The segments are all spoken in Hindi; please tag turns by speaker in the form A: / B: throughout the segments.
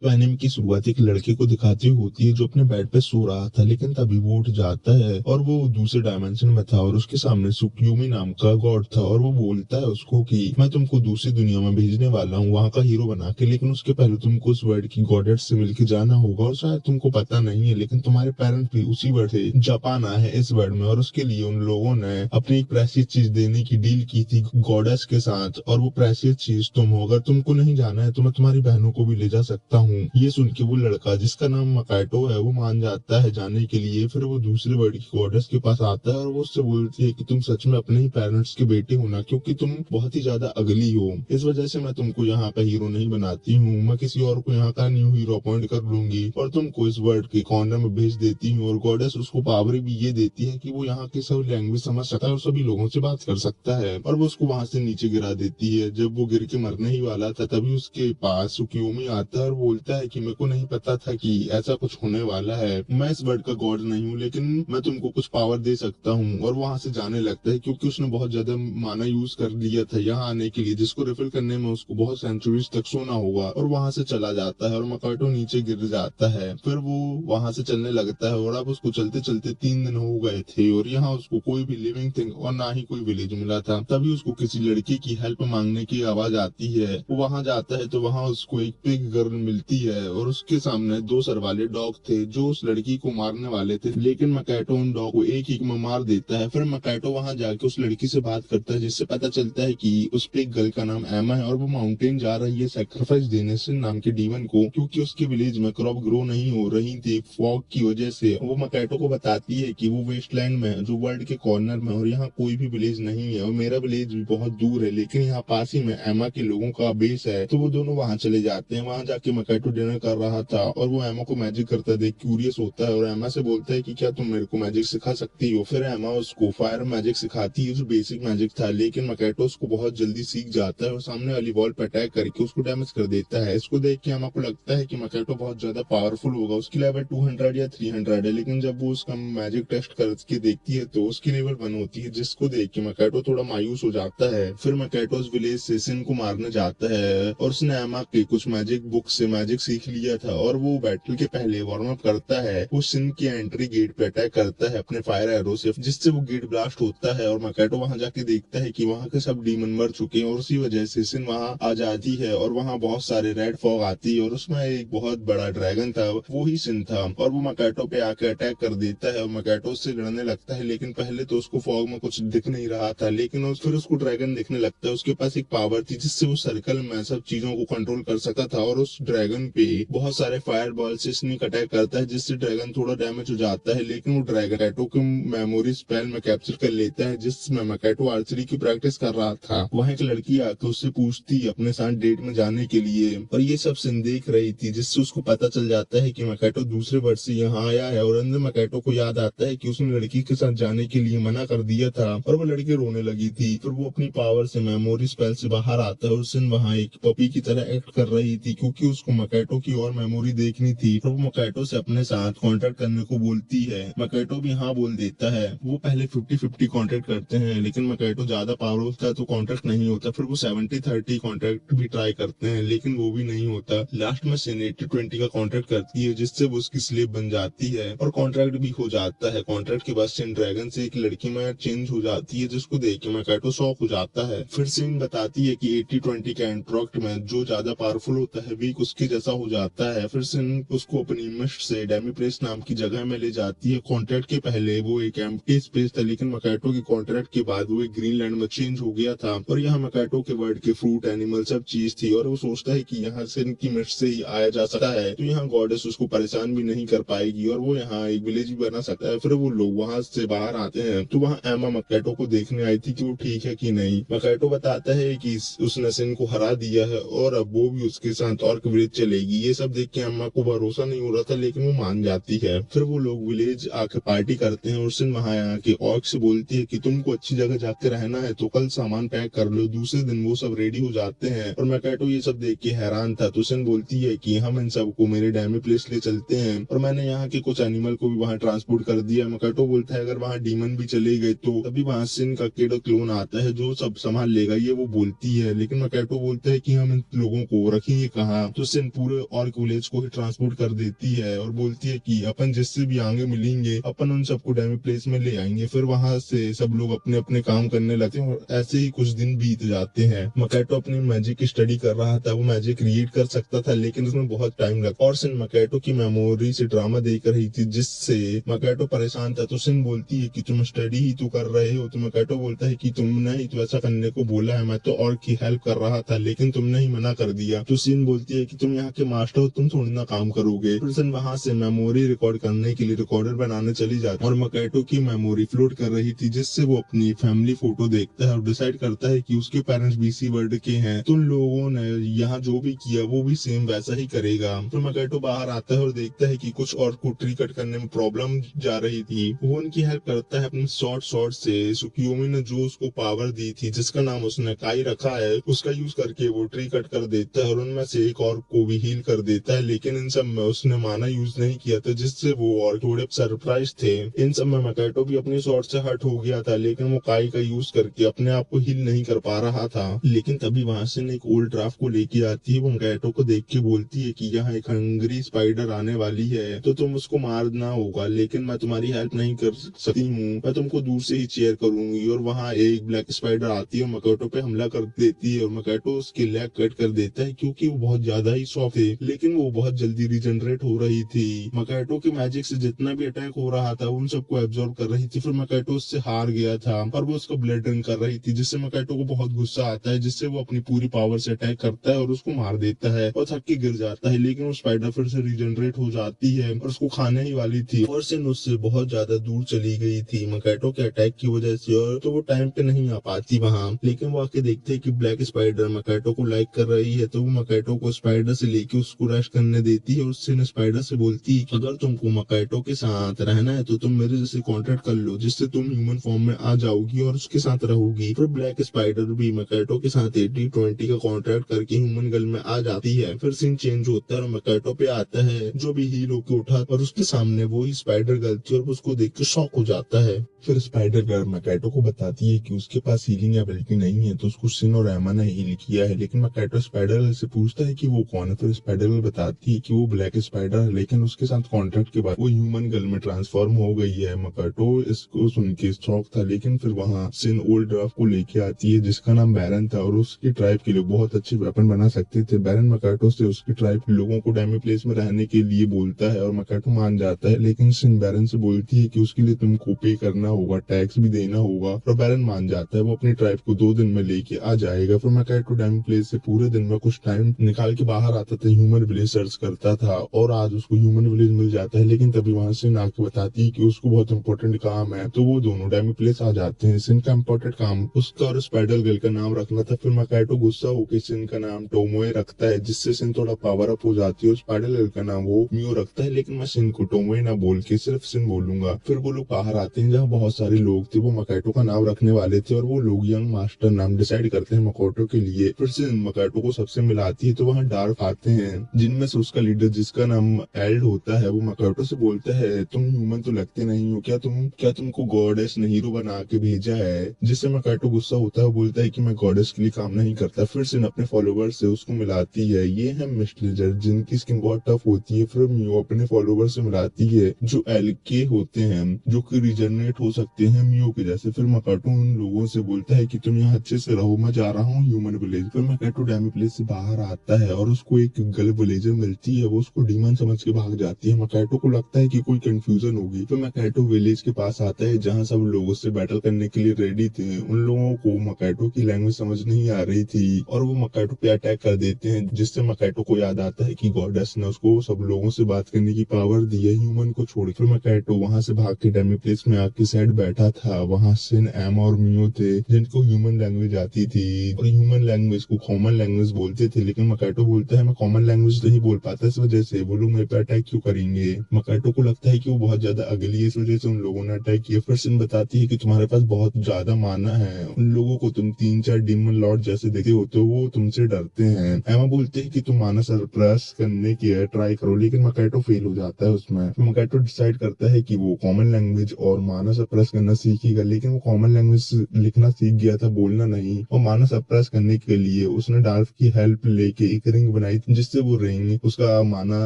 A: तो एनीमे की शुरुआत एक लड़के को दिखाती हुई होती है जो अपने बेड पे सो रहा था, लेकिन तभी वो उठ जाता है और वो दूसरे डायमेंशन में था और उसके सामने सुक्यूमी नाम का गॉड था और वो बोलता है उसको कि मैं तुमको दूसरी दुनिया में भेजने वाला हूँ वहां का हीरो बना के, लेकिन उसके पहले तुमको उस वर्ल्ड की गॉडेट से मिलके जाना होगा और शायद तुमको पता नहीं है लेकिन तुम्हारे पेरेंट्स भी उसी वर्ल्ड से जापान आए हैं इस वर्ल्ड में, और उसके लिए उन लोगों ने अपनी एक प्रेशियस चीज देने की डील की थी गॉडेस के साथ, और वो प्रेशियस चीज तुम हो। अगर तुमको नहीं जाना है तो मैं तुम्हारी बहनों को भी ले जा सकता हूँ। ये सुन के वो लड़का जिसका नाम मकाटो है वो मान जाता है जाने के लिए। फिर वो दूसरे वर्ल्ड की गॉडेस के पास आता है और वो उससे बोलती है कि तुम सच में अपने ही पेरेंट्स के बेटे हो ना, क्योंकि तुम बहुत ही ज्यादा अगली हो, इस वजह से मैं तुमको यहाँ का हीरो नहीं बनाती हूँ, मैं किसी और को यहाँ का न्यू हीरो अपॉइंट कर लूंगी और तुमको इस वर्ल्ड के कॉर्नर में भेज देती हूँ। और गॉडेस उसको पावर भी ये देती है कि वो यहाँ के सब लैंग्वेज समझ सकता है और सभी लोगों से बात कर सकता है, और वो उसको वहां से नीचे गिरा देती है। जब वो गिर के मरने ही वाला था तभी उसके पास सुकियोमी आता है और बोलता है कि मेरे को नहीं पता था कि ऐसा कुछ होने वाला है, मैं इस वर्ल्ड का गॉड नहीं हूँ लेकिन मैं तुमको कुछ पावर दे सकता हूँ। और वहां से जाने लगता है क्योंकि उसने बहुत ज्यादा माना यूज कर लिया था यहाँ आने के लिए, जिसको रिफिल करने में उसको बहुत सेंचुरीज तक सोना होगा, और वहां से चला जाता है और मकाटो नीचे गिर जाता है। फिर वो वहां से चलने लगता है और अब उसको चलते चलते 3 दिन हो गए थे और यहाँ उसको कोई भी लिविंग थिंग और ना ही कोई विलेज मिला था। तभी उसको किसी लड़की की हेल्प मांगने की आवाज आती है, वो वहां जाता है तो वहां उसको एक पिग गर्ल मिलती है और उसके सामने 2 सर वाले डॉग थे जो उस लड़की को मारने वाले थे, लेकिन मकैटो उन डॉग को एक ही में मार देता है। फिर मकैटो वहां जाके उस लड़की से बात करता है जिससे पता चलता है कि उस पिग गर्ल का नाम एमा है और वो माउंटेन जा रही है सेक्रीफाइस देने से नाम के डीमन को, क्योंकि उसके विलेज में क्रॉप ग्रो नहीं हो रही थी फॉग की वजह से। वो मकैटो को बताती है कि वो वेस्टलैंड में है जो वर्ल्ड के कॉर्नर में, और यहाँ कोई भी विलेज नहीं है और मेरा विलेज भी बहुत दूर है, लेकिन यहाँ पास ही में एमा के लोगों का बेस है। तो वो दोनों वहां चले जाते हैं। वहां जाके मकैटो डिनर कर रहा था और वो एमा को मैजिक करता देख क्यूरियस होता है और एमा से बोलता है कि क्या तुम मेरे को मैजिक सिखा सकती हो। फिर एमा उसको फायर मैजिक सिखाती है जो बेसिक मैजिक था, लेकिन मकैटो उसको बहुत जल्दी सीख जाता है और सामने वाली वॉल पर अटैक करके उसको डैमेज कर देता है। इसको देख के एमा को लगता है कि मकैटो बहुत ज्यादा पावरफुल होगा, उसकी लेवल 200 या 300 है, लेकिन जब वो उसका मैजिक टेस्ट करके देखती है तो उसकी लेवल 1 होती है, जिसको देख के मकैटो थोड़ा मायूस हो जाता है। फिर मकैटो उस विलेज से सिन को मारने जाता है और उसने एमा के कुछ मैजिक बुक से मैजिक सीख लिया था और वो बैटल के पहले वार्म अप करता है। वो सिन की एंट्री गेट पे अटैक करता है अपने फायर एरो से, जिससे वो गेट ब्लास्ट होता है और मकैटो वहां जाके देखता है कि वहां के सब डीमन मर चुके हैं और उसी वजह से सिन वहां आ जाती है और वहां बहुत सारे रेड फॉग आती है और उसमें एक बहुत बड़ा ड्रैगन था, वो ही सिन था, और वो मकैटो पे आके अटैक कर देता है और मकैटो उससे लड़ने लगता है। लेकिन पहले तो उसको फॉग में कुछ दिख नहीं रहा था, लेकिन फिर उसको ड्रैगन दिखने लगता है। उसके पास एक पावर थी जिससे वो सर्कल में सब चीजों को कंट्रोल कर सकता था और उस ड्रैगन पे बहुत सारे फायर बॉल से स्नीक अटैक करता है जिससे ड्रैगन थोड़ा डैमेज हो जाता है, लेकिन वो ड्रैगन मकैटो को मेमोरी स्पेल में कैप्चर कर लेता है जिसमें मकैटो आर्चरी की प्रैक्टिस कर रहा था। वहां एक लड़की आकर उससे पूछती है अपने साथ डेट में जाने के लिए, और ये सब सिन देख रही थी, जिससे उसको पता चल जाता है कि मकैटो दूसरे वर्ष से यहाँ आया है। और अंदर मकैटो को याद आता है कि उसने लड़की के साथ जाने के लिए मना कर दिया था और वो लड़की रोने लगी थी। फिर वो अपनी पावर से मेमोरी स्पेल से बाहर आता है और सिन वहाँ एक पपी की तरह एक्ट कर रही थी क्योंकि उसको मकैटो की और मेमोरी देखनी थी। और वो मकैटो से अपने साथ कॉन्टेक्ट करने को बोलती है। मकैटो भी हाँ बोल देता है। वो पहले 50-50 कॉन्टेक्ट करते हैं, लेकिन मकैटो ज्यादा पावर होता है तो कॉन्टेक्ट नहीं होता। फिर वो 70-30 कॉन्टेक्ट भी ट्राई करते हैं, लेकिन वो भी नहीं होता। लास्ट में सिन 80-20 का कॉन्ट्रैक्ट करती है जिससे वो उसकी स्लेव बन जाती है और कॉन्ट्रैक्ट भी हो जाता है। कॉन्ट्रैक्ट के बाद सिन ड्रैगन से एक लड़की में चेंज हो जाती है जिसको देख के मकैटो शॉक हो जाता है। फिर सिन बताती है कि 80-20 के कॉन्ट्रैक्ट में जो ज्यादा पावरफुल होता है वीक उसके जैसा हो जाता है। फिर सिन उसको अपनी मिस्ट से डेमी प्लेस नाम की जगह में ले जाती है। कॉन्ट्रैक्ट के पहले वो एक एम्प्टी स्पेस था, लेकिन मकैटो के कॉन्ट्रैक्ट के बाद वो एक ग्रीनलैंड में चेंज हो गया था और यहाँ मकैटो के वर्ल्ड के फ्रूट एनिमल सब चीज थी और वो सोचता है कि यहाँ सिन की मिस्ट से ही आया जा सकता है, तो यहाँ गॉडेस उसको परेशान भी नहीं कर पाएगी और वो यहाँ एक विलेज भी बना सकता है। फिर वो लोग वहां से बाहर आते हैं तो वहाँ एमा मकैटो को देखने आई थी कि वो ठीक है कि नहीं। मकैटो बताता है कि उसने सिन को हरा दिया है और अब वो भी उसके साथ और विलेज चलेगी। ये सब देख के अम्मा को भरोसा नहीं हो रहा था, लेकिन वो मान जाती है। फिर वो लोग विलेज आके पार्टी करते हैं और सिन वहां आके ऑर्क से बोलती है कि तुमको अच्छी जगह जाके रहना है तो कल सामान पैक कर लो। दूसरे दिन वो सब रेडी हो जाते हैं और मकैटो ये सब देख के हैरान था। तो सिन बोलती है कि हम इन सबको मेरे डैमी प्लेस ले चलते हैं और मैंने यहाँ के कुछ एनिमल को भी वहाँ ट्रांसपोर्ट कर दिया। मकैटो बोलता है अगर वहाँ डीमन भी चले गए तो तभी वहाँ सिन का केडो क्लोन आता है जो सब संभाल लेगा, ये वो बोलती है। लेकिन मकैटो बोलता है कि हम इन लोगों को रखेंगे कहाँ। तो सिन सिन पूरे ऑर्क विलेज को ही ट्रांसपोर्ट कर देती है और बोलती है कि अपन जिससे भी आगे मिलेंगे अपन उन सबको डेमी प्लेस में ले आएंगे। फिर वहां से सब लोग अपने अपने काम करने लगते हैं और ऐसे ही कुछ दिन बीत जाते हैं। मकैटो अपनी मैजिक की स्टडी कर रहा था, वो मैजिक क्रिएट कर सकता था लेकिन उसमें बहुत टाइम लगा और सिन मकैटो की मेमोरी से ड्रामा देख रही थी जिससे मकैटो परेशान था। तो सिन बोलती है कि तुम स्टडी ही तो कर रहे हो। तो मकैटो बोलता है कि तुमने ही तो ऐसा करने को बोला है, मैं तो और की हेल्प कर रहा था लेकिन तुमने ही मना कर दिया। तो सिन बोलती है कि तुम यहाँ के मास्टर हो, तुम थोड़ी ना काम करोगे। फिर सिन वहां से मेमोरी रिकॉर्ड करने के लिए रिकॉर्डर बनाने चली जाती है और मकैटो की मेमोरी फ्लोट कर रही थी जिससे वो अपनी फैमिली फोटो देखता है और डिसाइड करता है कि उसके पेरेंट्स बीसी वर्ल्ड के हैं। तो उन लोगों ने यहाँ जो भी किया वो भी सेम वैसा ही करेगा। फिर मकैटो बाहर आता है और देखता है कि कुछ और को ट्री कट करने में प्रॉब्लम जा रही थी। वो उनकी हेल्प करता है अपने शॉर्ट से। सुकियोमी ने जो उसको पावर दी थी जिसका नाम उसने काई रखा है उसका यूज करके वो ट्री कट कर देता है और उनमें से एक और को भी हील कर देता है। लेकिन इन सब में उसने माना यूज नहीं किया था जिससे वो और थोड़े सरप्राइज थे। इन सब में मकैटो भी अपनी शॉर्ट से हट हो गया था लेकिन वो काई का यूज करके अपने आप को हील नहीं कर पा रहा था। लेकिन तभी वहां से एक ओल्ड ड्राफ्ट को लेके आती है। वो मकैटो को देख के बोलती है कि यहाँ एक हंग्री स्पाइडर आने वाली है तो तुम उसको मारना होगा, लेकिन मैं तुम्हारी हेल्प नहीं कर सकती हूँ, मैं तुमको दूर से ही चेयर करूंगी। और वहाँ एक ब्लैक स्पाइडर आती है, मकैटो पे हमला कर देती है और मकैटो उसके लेग कट कर देता है क्योंकि वो बहुत ज्यादा ही सॉफ्ट है। लेकिन वो बहुत जल्दी रिजनरेट हो रही थी। मकैटो के मैजिक से जितना भी अटैक हो रहा था उन सबको एब्जॉर्ब कर रही थी। फिर मकैटो उससे हार गया था और वो उसको ब्लड ड्रिंक कर रही थी जिससे मकैटो को बहुत गुस्सा आता है जिससे वो अपनी पूरी पावर से अटैक करता है और उसको मार देता है और थक के गिर जाता है। लेकिन वो स्पाइडर फिर से रिजनरेट हो जाती है और उसको खाने ही वाली थी और सिन उससे बहुत ज्यादा दूर चली गई थी मकैटो के अटैक की वजह से, और तो वो टाइम पे नहीं आ पाती वहाँ। लेकिन वो आके देखते है कि ब्लैक स्पाइडर मकैटो को लाइक कर रही है तो वो मकैटो को स्पाइडर से लेके उसको रेस्ट करने देती है और सिन स्पाइडर से बोलती है अगर तुमको मकैटो के साथ रहना है तो तुम मेरे जैसे कॉन्ट्रैक्ट कर लो जिससे तुम ह्यूमन फॉर्म में आ जाओगी और उसके साथ रहोगी। फिर ब्लैक स्पाइडर भी मकैटो के साथ 80-20 का कॉन्ट्रैक्ट करके ह्यूमन गर्ल में आ जाती है। फिर सीन चेंज होता है और मकैटो पे आता है जो भी हील होके उठा और उसके सामने वो ही स्पाइडर गर्ल थी और उसको देख के शॉक हो जाता है। फिर स्पाइडर गर्ल मकैटो को बताती है कि उसके पास हीलिंग एबिलिटी नहीं है तो उसको सिन और एमा ने हील किया है। लेकिन मकैटो स्पाइडर गर्ल से पूछता है कि वो कौन है। फिर स्पाइडर गर्ल बताती है कि वो ब्लैक स्पाइडर है लेकिन उसके साथ कॉन्ट्रैक्ट के बाद वो ह्यूमन गर्ल में ट्रांसफॉर्म हो गई है। मकैटो इसको सुन के शॉक था लेकिन फिर वहाँ सिन ओल्ड ड्राफ्ट को लेके आती है जिसका नाम बैरन था और उसकी ट्राइब के लोग बहुत अच्छे वेपन बना सकते थे। बैरन मकैटो से उसकी ट्राइब के लोगों को डेमी प्लेस में रहने के लिए बोलता है और मकैटो मान जाता है। लेकिन सिन बैरन से बोलती है कि उसके लिए तुमको पे करना होगा, टैक्स भी देना होगा और बैरन मान जाता है। वो अपनी ट्राइब को 2 दिन में लेके आ जाएगा। फिर मकैटो डेमी प्लेस से पूरे दिन में कुछ टाइम निकाल के बाहर आता था, ह्यूमन विलेज सर्च करता था और आज उसको ह्यूमन विलेज मिल जाता है। लेकिन तभी वहां सिन आके बताती है कि उसको बहुत इंपॉर्टेंट काम है तो वो दोनों डेमी प्लेस आ जाते हैं। सिन का इंपॉर्टेंट काम उसका और स्पाइडर गर्ल का नाम रखना था। फिर मकैटो गुस्सा होकर सिन का नाम टोमोए रखता है जिससे सिन थोड़ा पावर अप हो जाती है और स्पाइडर गर्ल का नाम वो मियो रखता है। लेकिन मैं सिन को टोमोए ना बोल के सिर्फ सिन बोलूंगा। फिर वो लोग बाहर आते हैं जहाँ बहुत सारे लोग थे, वो मकैटो का नाम रखने वाले थे और वो लोग यंग मास्टर नाम डिसाइड करते हैं मकैटो के लिए। फिर सिन मकैटो को सबसे मिलाती है तो वहाँ डार्क आते हैं जिनमें से उसका लीडर जिसका नाम एल्ड होता है वो मकैटो से बोलता है तुम ह्यूमन तो लगते नहीं हो, क्या तुमको गॉडेस ने हीरो बना के भेजा है। जिससे मकैटो गुस्सा होता है, वो बोलता है कि मैं गॉडेस के लिए काम नहीं करता। फिर सिन अपने फॉलोवर से उसको मिलाती है, ये है मिस्ट लेजर जिनकी स्किन बहुत टफ होती है। फिर मियो अपने फॉलोवर से मिलाती है जो एलके होते हैं जो कि रिजनरेट हो सकते हैं मियो के जैसे। फिर मकैटो उन लोगों से बोलता है कि तुम यहाँ अच्छे से रहो, मैं जा रहा हूँ ह्यूमन विलेज। फिर मकैटो डेमी प्लेस से बाहर आता है और उसको एक गर्ल विलेजर मिलती है, वो उसको डीमन समझ के भाग जाती है। मकैटो को लगता है कि कोई कंफ्यूजन होगी। फिर मकैटो विलेज के पास आता है जहाँ सब लोग उससे बैटल करने के लिए रेडी थे। उन लोगों को मकैटो की लैंग्वेज समझ नहीं आ रही थी और वो मकैटो पे अटैक कर देते हैं जिससे मकैटो को याद आता है कि गॉडेस ने उसको सब लोगों से बात करने की पावर दी है ह्यूमन को छोड़। फिर मकैटो वहां से भाग के डेमी प्लेस में आके साइड बैठा था। वहां सिन, एमा और मियो थे जिनको ह्यूमन लैंग्वेज आती थी और ह्यूमन लैंग्वेज को कॉमन लैंग्वेज बोलते थे। लेकिन मकैटो बोलता है मैं कॉमन लैंग्वेज नहीं बोल पाता, इस वजह से वो लोग मेरे पे अटैक क्यों करेंगे। मकैटो को लगता है कि वो बहुत ज्यादा अगली है, इस वजह से उन लोगों ने अटैक किया। फिर सिन बताती है कि तुम्हारे पास बहुत ज्यादा माना है, उन लोगों को तुम 3-4 डीमन लॉर्ड जैसे देखते हो तो वो तुमसे डरते हैं। एमा बोलते है कि तुम माना सरप्रेस करने की ट्राई करो, लेकिन मकैटो फेल हो जाता है उसमें। मकैटो डिसाइड करता है कि वो कॉमन लैंग्वेज और माना सरप्रेस करना सीखेगा। लेकिन वो कॉमन लैंग्वेज लिखना सीख गया था, बोलना नहीं। और माना सरप्रेस करने के लिए उसने डार्फ की हेल्प लेके एक रिंग बनाई आई जिससे वो रिंग उसका माना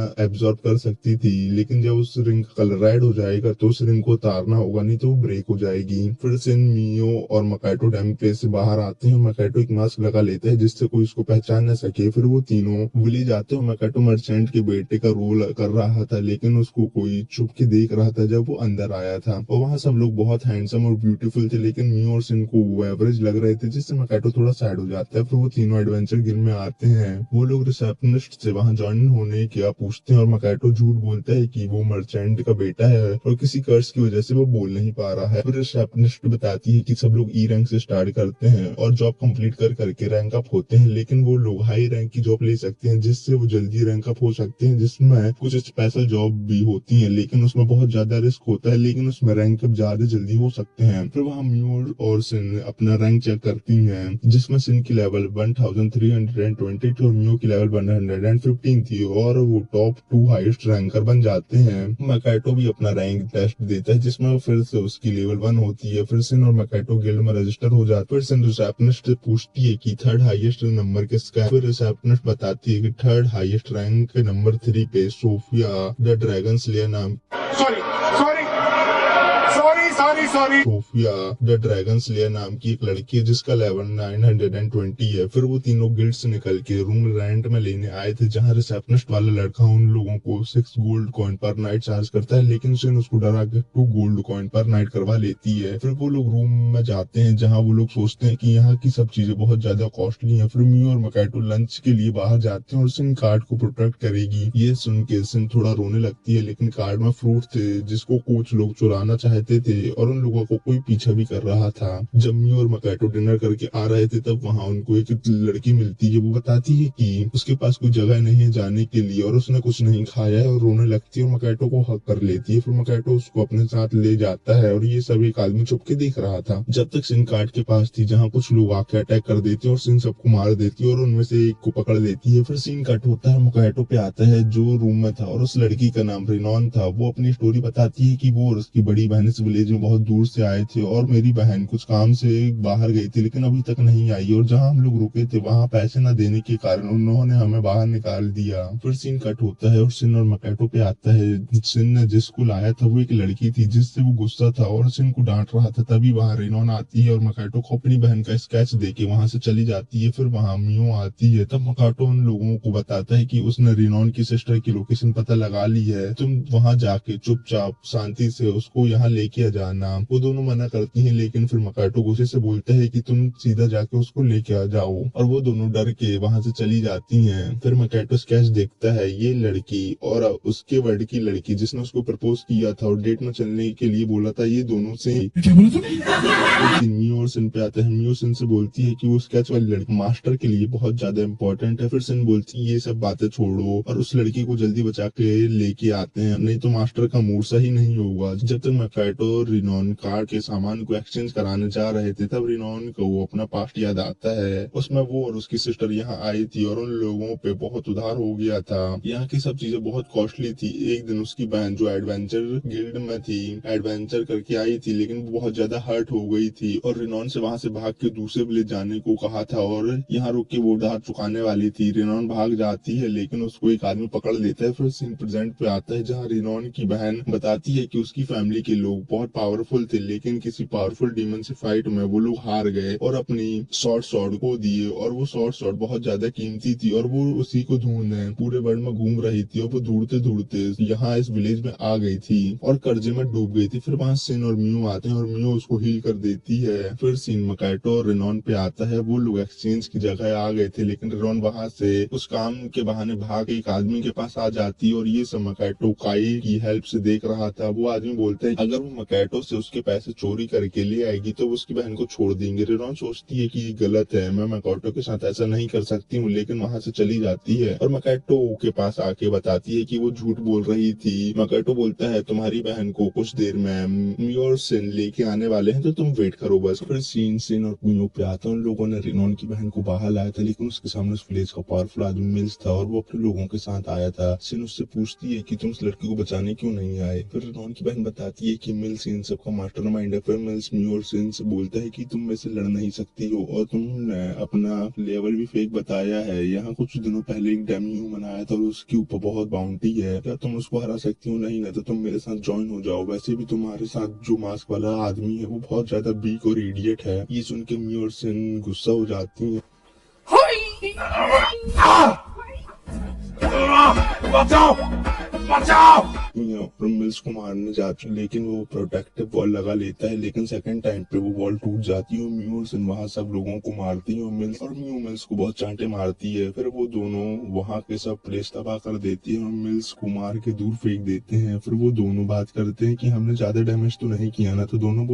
A: एब्जॉर्ब कर सकती थी, लेकिन जब उस रिंग का कलर रेड हो जाएगा तो उस रिंग को उतारना होगा, नहीं तो वो ब्रेक हो जाएगी। फिर सिन, मियो और मकाटो डैम प्लेस से बाहर आते हैं। मकाटो एक मास्क लगा लेता है जिससे कोई उसको पहचान न सके। फिर वो तीनों विलेज आते हैं। मकाटो मर्चेंट के बेटे का रोल कर रहा था, लेकिन उसको कोई छुप के देख रहा था जब वो अंदर आया था, और वहाँ सब लोग बहुत हैंडसम और ब्यूटीफुल थे, लेकिन मियो और सिन को वो एवरेज लग रहे थे, जिससे मकाटो थोड़ा सैड हो जाता है। फिर वो तीनों एडवेंचर गिल्ड में आते हैं। वो लोग रिसेप्शनिस्ट से वहाँ ज्वाइन होने क्या पूछते हैं, और मकाटो झूठ बोलता है कि वो मर्चेंट का बेटा है और किसी कर्ज की वजह से वो बोल नहीं पा रहा है। फिर रिसेप्शनिस्ट बताती है कि सब लोग ई रैंक से स्टार्ट करते हैं और जॉब कंप्लीट कर करके रैंक अप होते हैं, लेकिन वो लोग हाई रैंक की जॉब ले सकते हैं जिससे वो जल्दी रैंक अप हो सकते हैं, जिसमें कुछ स्पेशल जॉब भी होती है, लेकिन उसमें बहुत ज्यादा रिस्क होता है, लेकिन उसमें रैंक अप ज्यादा जल्दी हो सकते हैं। फिर वहाँ म्यूर और सिन अपना रैंक चेक करती हैं, जिसमें सिन की लेवल 1320 थी और म्यू की लेवल 115 थी, और वो टॉप 2 हाईएस्ट रैंकर बन जाते हैं। मकाटो भी अपना रैंक टेस्ट देता है जिसमें फिर से उसकी लेवल 1 होती है। फिर सिन और मकाटो गिल्ड में रजिस्टर हो जाते। फिर सिन रिसेप्शनिस्ट से पूछती है कि थर्ड हाईएस्ट नंबर किसका है। फिर रिसेप्शनिस्ट बताती है कि थर्ड हाईएस्ट रैंक नंबर 3 पे सोफिया द ड्रैगन स्लेयर नाम sorry sorry sorry sorry Sophia the dragon slayer नाम की एक लड़की है जिसका लेवल 920 है। फिर वो तीनों गिल्ड से निकल के रूम रेंट में लेने आए थे, जहाँ रिसेप्शनिस्ट वाला लड़का उन लोगों को 6 गोल्ड कॉइन पर नाइट चार्ज करता है, लेकिन सिन उसको डरा के 2 गोल्ड कॉइन पर नाइट करवा लेती है। फिर वो लोग रूम में जाते हैं जहाँ वो लोग सोचते हैं कि यहाँ की सब चीजें बहुत ज्यादा कॉस्टली हैं। फिर मियो और मकाटो लंच के लिए बाहर जाते हैं और सिन कार्ड को प्रोटेक्ट करेगी। ये सुन के सिन थोड़ा रोने लगती है, लेकिन कार्ड में फ्रूट थे जिसको कुछ लोग चुराना चाहते थे और उन लोगों को कोई पीछा भी कर रहा था। जब मियो और मकाटो डिनर करके आ रहे थे तब वहाँ उनको एक लड़की मिलती है। वो बताती है कि उसके पास कोई जगह नहीं है जाने के लिए और उसने कुछ नहीं खाया है, और रोने लगती है और मकाटो को हक कर लेती है। फिर मकाटो उसको अपने साथ ले जाता है और ये सब एक आदमी छुप के देख रहा था। जब तक सिन कार्ड के पास थी जहाँ कुछ लोग आके अटैक कर देते और सिन सबको मार देती है और उनमें से एक को पकड़ लेती है। फिर सीन कट होता है, मकाटो पे आता है जो रूम में था और उस लड़की का नाम रिनॉन था। वो अपनी स्टोरी बताती है कि वो और उसकी बड़ी बहन इस विलेज में बहुत दूर से आए थे और मेरी बहन कुछ काम से बाहर गई थी लेकिन अभी तक नहीं आई, और जहाँ हम लोग रुके थे वहाँ पैसे न देने के कारण उन्होंने हमें बाहर निकाल दिया। फिर सीन कट होता है और सिन और मकाटो पे आता है। सिन ने जिस स्कूल आया था वो एक लड़की थी जिससे वो गुस्सा था और सिन को डांट रहा था। तभी वहाँ रिनॉन आती है और मकाटो को अपनी बहन का स्केच देके वहाँ से चली जाती है। फिर वहाँ मियो आती है। तब मकाटो उन लोगों को बताता है कि उसने रिनॉन की सिस्टर की लोकेशन पता लगा ली है, तुम वहाँ जाके चुपचाप शांति से उसको यहाँ लेके आ जाना। वो दोनों मना करती हैं, लेकिन फिर मकाटो गुस्से से बोलता है कि तुम सीधा जाके उसको लेके आ जाओ, और वो दोनों डर के वहाँ से चली जाती हैं। फिर मकाटो स्केच देखता है, ये लड़की और उसके वर्ड की लड़की जिसने उसको प्रपोज किया था और डेट में चलने के लिए बोला था, ये दोनों से मियो और सिन पे आता है। मियो सिन से बोलती है कि वो स्केच वाली लड़की मास्टर के लिए बहुत ज्यादा इम्पोर्टेंट है। फिर सिन बोलती है ये सब बातें छोड़ो और उस लड़की को जल्दी बचा के लेके आते हैं, नहीं तो मास्टर का मूड सही नहीं होगा। जब तक मकाटो और रिनॉन कार के सामान को एक्सचेंज कराने जा रहे थे तब रिनॉन को वो अपना पास्ट याद आता है। उसमें वो और उसकी सिस्टर यहाँ आई थी और उन लोगों पे बहुत उधार हो गया था। यहाँ की सब चीजें बहुत कॉस्टली थी। एक दिन उसकी बहन जो एडवेंचर गिल्ड में थी एडवेंचर करके आई थी, लेकिन वो बहुत ज्यादा हर्ट हो गई थी और रिनॉन से वहां से भाग के दूसरे विलेज जाने को कहा था और यहाँ रुक के वो उधार चुकाने वाली थी। रिनॉन भाग जाती है लेकिन उसको एक आदमी पकड़ लेता है। फिर सीन प्रेजेंट पे आता है जहाँ रिनॉन की बहन बताती है कि उसकी फैमिली के लोग बहुत पावरफुल थे, लेकिन किसी पावरफुल डीमन से फाइट में वो लोग हार गए और अपनी शॉर्ट को दिए, और वो शॉर्ट बहुत ज्यादा कीमती थी और वो उसी को ढूंढने पूरे वर्ल्ड में घूम रही थी और वो ढूंढते ढूंढते यहाँ इस विलेज में आ गई थी और कर्जे में डूब गई थी। फिर वहाँ सिन और मियो आते हैं और मियो उसको हील कर देती है। फिर सीन मकाटो और रिनॉन पे आता है। वो लोग एक्सचेंज की जगह आ गए थे, लेकिन रिनॉन वहाँ से उस काम के बहाने भाग एक आदमी के पास आ जाती और ये सब मकाटो काई की हेल्प से देख रहा था। वो आदमी बोलता है अगर वो मकाटो से उसके पैसे चोरी करके ले आएगी तो वो उसकी बहन को छोड़ देंगे। रिनॉन सोचती है कि ये गलत है, मैं मकाटो के साथ ऐसा नहीं कर सकती हूँ, लेकिन वहाँ से चली जाती है और मकाटो के पास आके बताती है कि वो झूठ बोल रही थी। मकाटो बोलता है तुम्हारी बहन को कुछ देर में मियो और सिन लेके आने वाले हैं तो तुम वेट करो बस। फिर सिन और मियो पे आता है। उन लोगों ने रिनॉन की बहन को बाहर लाया था, लेकिन उसके सामने उस विलेज का पावरफुल आदमी मिल्स था और वो अपने लोगों के साथ आया था। सिन उससे पूछती है कि तुम उस लड़की को बचाने क्यों नहीं आए। फिर रिनॉन की बहन बताती है कि मिल्स इन सब का मास्टरमाइंड है। फिर मिल्स म्यू और सिन से बोलता है कि तुम में से लड़ नहीं सकती हो और तुमने अपना लेवल भी फेक बताया है। यहाँ कुछ दिनों पहले एक डेमी ह्यूमन आया था और उसके ऊपर बहुत बाउंटी है, क्या तुम उसको हरा सकती हो? नहीं ना तो तुम मेरे साथ ज्वाइन हो जाओ। वैसे भी तुम्हारे साथ जो मास्क वाला आदमी है वो बहुत ज्यादा वीक और इडियट है। ये सुन के म्यू और सिन गुस्सा हो जाती है। और मिल्स को मारने जाते हैं लेकिन वो प्रोटेक्टिव वॉल लगा लेता है, लेकिन सेकंड टाइम पे वो वॉल टूट जाती है और म्यू और सिन वहां सब लोगों को मारती है और म्यू मिल्स को बहुत चांटे मारती है। फिर वो दोनों वहां के सब प्लेस तबाह कर देती है और मिल्स को मार के दूर फेंक देते हैं। फिर वो दोनों बात करते हैं कि हमने ज्यादा डैमेज तो नहीं किया ना, तो दोनों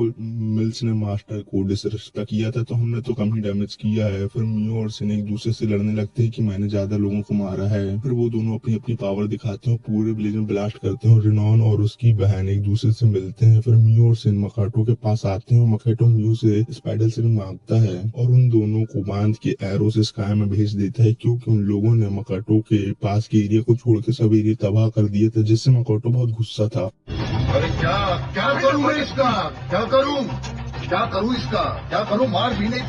A: मिल्स ने मास्टर को डिसरिस्पेक्ट किया था तो हमने तो कम ही डैमेज किया है। फिर म्यू और सिन एक दूसरे से लड़ने लगते हैं कि मैंने ज्यादा लोगों को मारा है। फिर वो दोनों अपनी अपनी पावर दिखाते हैं, पूरे विलेज में ब्लास्ट करते हैं और रिनॉन और उसकी बहन एक दूसरे से मिलते हैं। फिर म्यू और सिन मकाटो के पास आते हैं और मकाटो म्यू से स्पाइडर सिन मांगता है और उन दोनों को बांध के एरो से स्काई में भेज देता है, क्योंकि उन लोगों ने मकाटो के पास के एरिया को छोड़ के सब एरिया तबाह कर दिए थे, जिससे मकाटो बहुत गुस्सा था।
B: अरे क्या क्या करूं मैं इसका, क्या करूं इसका, क्या करूं, मार भी नहीं